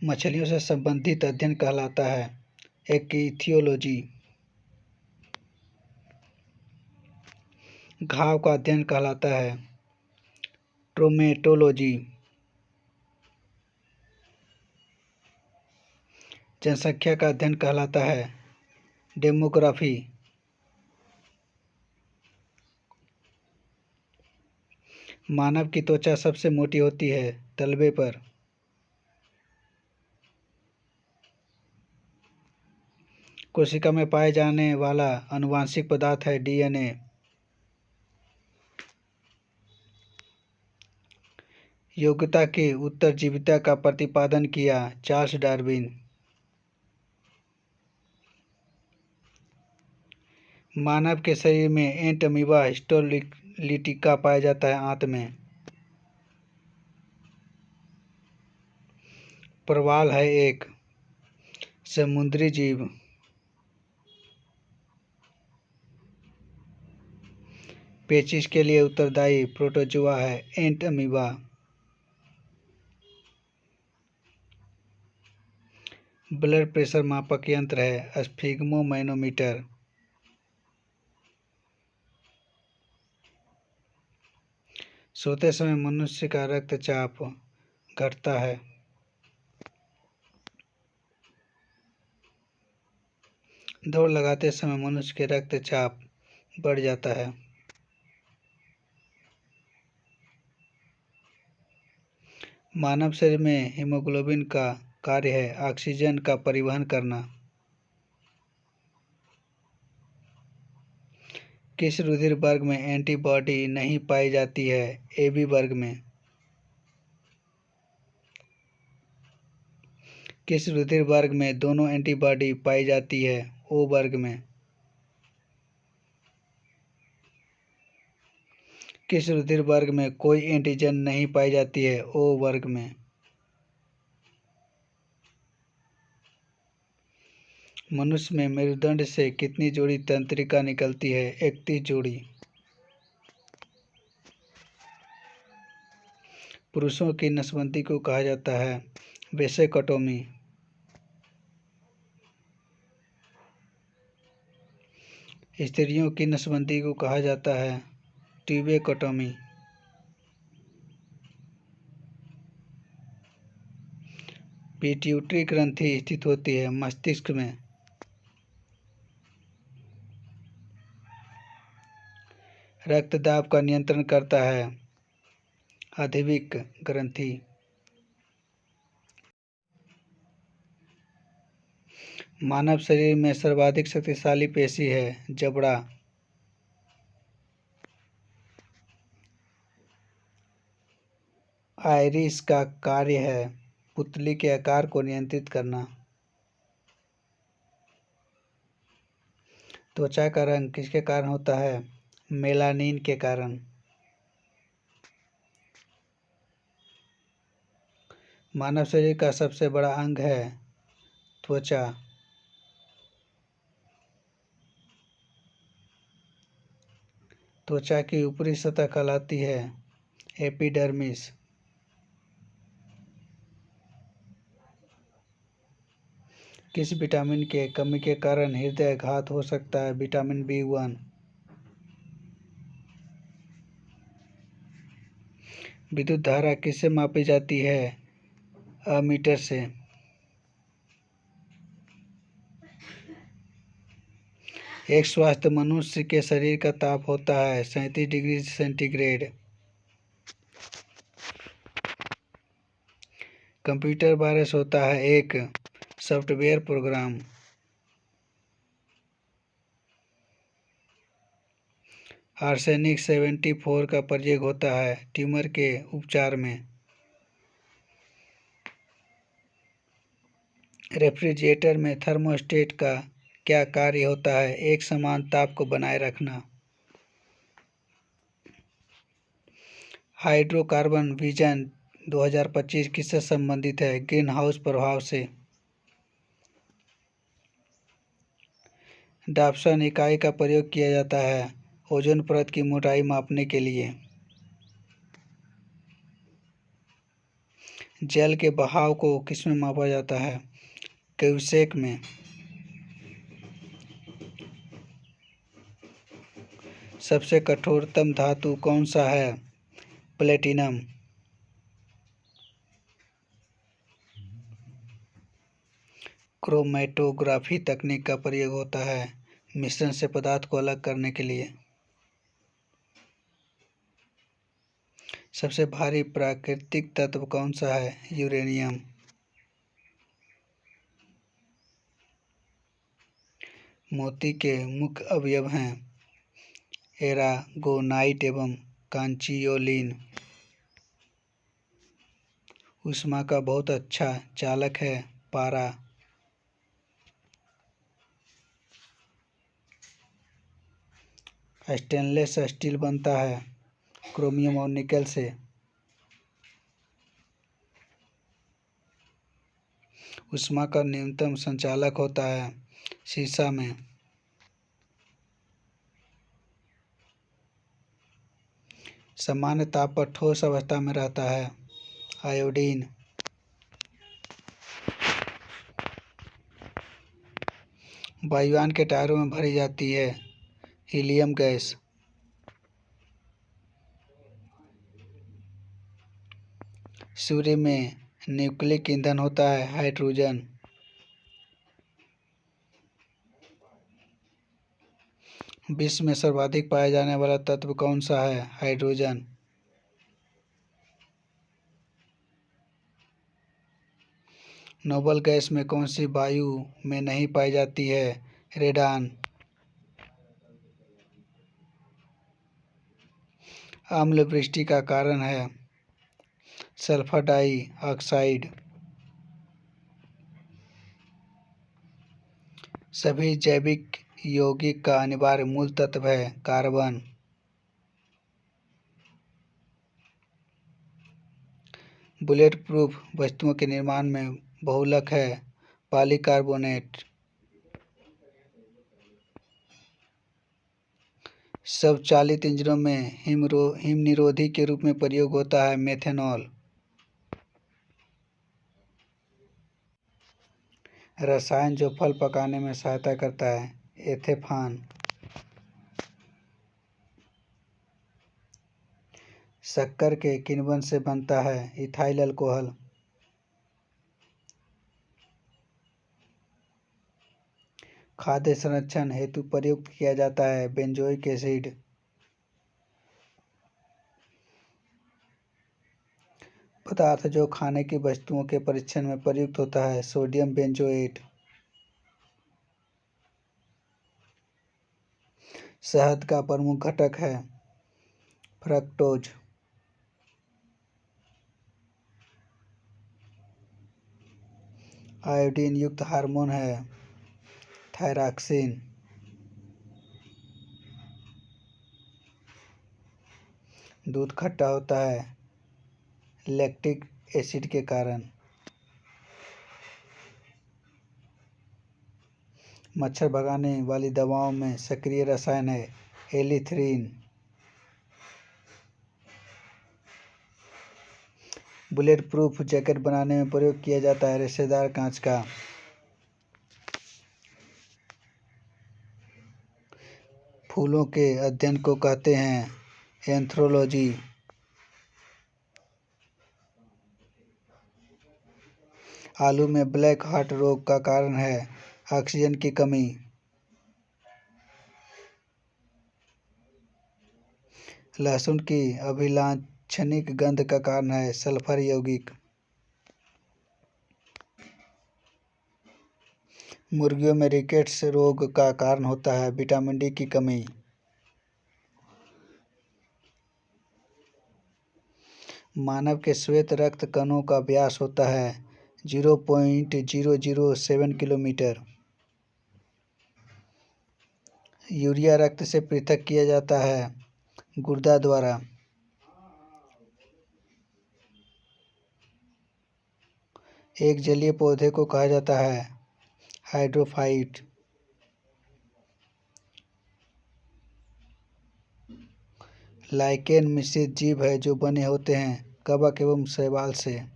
मछलियों से संबंधित अध्ययन कहलाता है एक्थियोलॉजी। घाव का अध्ययन कहलाता है ट्रोमेटोलॉजी। जनसंख्या का अध्ययन कहलाता है डेमोग्राफी। मानव की त्वचा सबसे मोटी होती है तलवे पर। कोशिका में पाए जाने वाला आनुवांशिक पदार्थ है डीएनए। योग्यता की उत्तरजीविता का प्रतिपादन किया चार्ल्स डार्विन। मानव के शरीर में एंट अमीबा हिस्टोलिटिका पाया जाता है आंत में। प्रवाल है एक समुद्री जीव। पेचिश के लिए उत्तरदायी प्रोटोजोआ है एंट अमीबा। ब्लड प्रेशर मापक यंत्र है स्फिग्मोमैनोमीटर। सोते समय मनुष्य का रक्तचाप घटता है। दौड़ लगाते समय मनुष्य के रक्तचाप बढ़ जाता है। मानव शरीर में हीमोग्लोबिन का कार्य है ऑक्सीजन का परिवहन करना। किस रुधिर वर्ग में एंटीबॉडी नहीं पाई जाती है एबी वर्ग में। किस रुधिर वर्ग में दोनों एंटीबॉडी पाई जाती है ओ वर्ग में। किस रुधिर वर्ग में कोई एंटीजन नहीं पाई जाती है ओ वर्ग में। मनुष्य में मेरुदंड से कितनी जोड़ी तंत्रिका निकलती है 31 जोड़ी। पुरुषों की नसबंदी को कहा जाता है वेसेक्टोमी। स्त्रियों की नसबंदी को कहा जाता है ट्यूबेक्टोमी। पिट्यूटरी ग्रंथि स्थित होती है मस्तिष्क में। रक्तदाब का नियंत्रण करता है आधिविक ग्रंथि। मानव शरीर में सर्वाधिक शक्तिशाली पेशी है जबड़ा। आइरिस का कार्य है पुतली के आकार को नियंत्रित करना। त्वचा का रंग किसके कारण होता है मेलानिन के कारण। मानव शरीर का सबसे बड़ा अंग है त्वचा। त्वचा की ऊपरी सतह कहलाती है एपिडर्मिस। किस विटामिन के कमी के कारण हृदय घात हो सकता है विटामिन B1। विद्युत धारा किससे मापी जाती है अमीटर से। एक स्वस्थ मनुष्य के शरीर का ताप होता है 37 डिग्री सेंटीग्रेड। कंप्यूटर वायरस होता है एक सॉफ्टवेयर प्रोग्राम। आर्सेनिक 74 का प्रयोग होता है ट्यूमर के उपचार में। रेफ्रिजरेटर में थर्मोस्टेट का क्या कार्य होता है एक समान ताप को बनाए रखना। हाइड्रोकार्बन विजन 2025 किससे संबंधित है ग्रीन हाउस प्रभाव से। डाप्सन इकाई का प्रयोग किया जाता है ओजोन परत की मोटाई मापने के लिए। जल के बहाव को किसमें मापा जाता है? क्यूसेक में। सबसे कठोरतम धातु कौन सा है? प्लेटिनम। क्रोमैटोग्राफी तकनीक का प्रयोग होता है मिश्रण से पदार्थ को अलग करने के लिए। सबसे भारी प्राकृतिक तत्व कौन सा है? यूरेनियम। मोती के मुख्य अवयव हैं एरागोनाइट एवं कांचियोलिन। ऊष्मा का बहुत अच्छा चालक है पारा। स्टेनलेस स्टील बनता है क्रोमियम और निकेल से। ऊष्मा का न्यूनतम संचालक होता है सीसा में। सामान्य ताप पर ठोस अवस्था में रहता है आयोडीन। वायुयान के टायरों में भरी जाती है हीलियम गैस। सूर्य में न्यूक्लिक ईंधन होता है हाइड्रोजन। विश्व में सर्वाधिक पाया जाने वाला तत्व कौन सा है? हाइड्रोजन। नोबल गैस में कौन सी वायु में नहीं पाई जाती है? रेडान। अम्ल वृष्टि का कारण है सल्फर डाइऑक्साइड। सभी जैविक यौगिक का अनिवार्य मूल तत्व है कार्बन। बुलेट प्रूफ वस्तुओं के निर्माण में बहुलक है पॉलीकार्बोनेट। स्वचालित इंजनों में हिम निरोधी के रूप में प्रयोग होता है मेथेनॉल। रसायन जो फल पकाने में सहायता करता है एथेफान। शक्कर के किण्वन से बनता है इथाइल अल्कोहल। खाद्य संरक्षण हेतु प्रयुक्त किया जाता है बेंजोइक एसिड। पदार्थ जो खाने की वस्तुओं के परीक्षण में प्रयुक्त होता है सोडियम बेंजोएट। शहद का प्रमुख घटक है फ्रक्टोज। आयोडीन युक्त हार्मोन है थायरॉक्सिन। दूध खट्टा होता है लैक्टिक एसिड के कारण। मच्छर भगाने वाली दवाओं में सक्रिय रसायन है एलिथ्रीन। बुलेट प्रूफ जैकेट बनाने में प्रयोग किया जाता है रेशेदार कांच का। फूलों के अध्ययन को कहते हैं एंथ्रोलॉजी। आलू में ब्लैक हार्ट रोग का कारण है ऑक्सीजन की कमी। लहसुन की अभिलाक्षणिक गंध का कारण है सल्फर यौगिक। मुर्गियों में रिकेट्स रोग का कारण होता है विटामिन डी की कमी। मानव के श्वेत रक्त कणों का व्यास होता है 0.007 किलोमीटर। यूरिया रक्त से पृथक किया जाता है गुर्दा द्वारा। एक जलीय पौधे को कहा जाता है हाइड्रोफाइट। लाइकेन मिश्रित जीव है जो बने होते हैं कवक एवं शैवाल से।